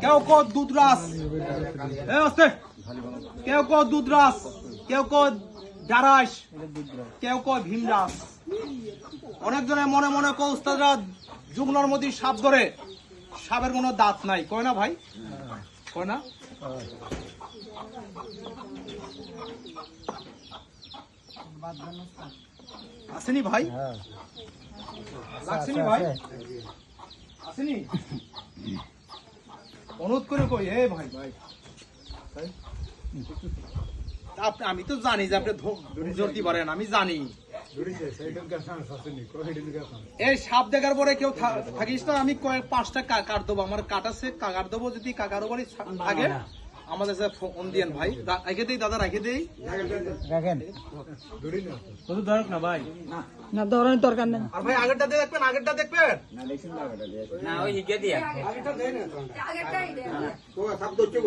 কেউ কো দুধরাস, কেউ কো দুধরাস, কেউ কো ডারাস, কেউ কো ভীমরাস। অনেকজনের মনে মনে কো উস্তাদরা যুগ্নর মধ্যে সাপ ধরে, সাপের কোনো দাঁত নাই, কয় না ভাই? কয় না? আসেনি ভাই? লাগছেনি ভাই? আসেনি? অনুরোধ করে কই, হে ভাই ভাই, আমি তো জানি যে আপনি ধরতে পারেন, আমি জানি। এই সাপ দেখার পরে কেউ থাকিস না, আমি কয়েক 5টা কাকার দেবো, আমার কাট আছে, কাকার দেবো। যদি কাকার উপরে থাকে আমাদের ফোন দিয়েন ভাই, রেখে দেই দাদা, রেখে দেই, রাখেন না ভাই, না ধরনের দরকার নেই। আর ভাই আগেরটা দিয়ে দেখবেন, আগেরটা দেখবেন না, ওই হিগে দিয়া আগেরটা দেন না, আগেরটাই দেন। তো সব দচ্ছে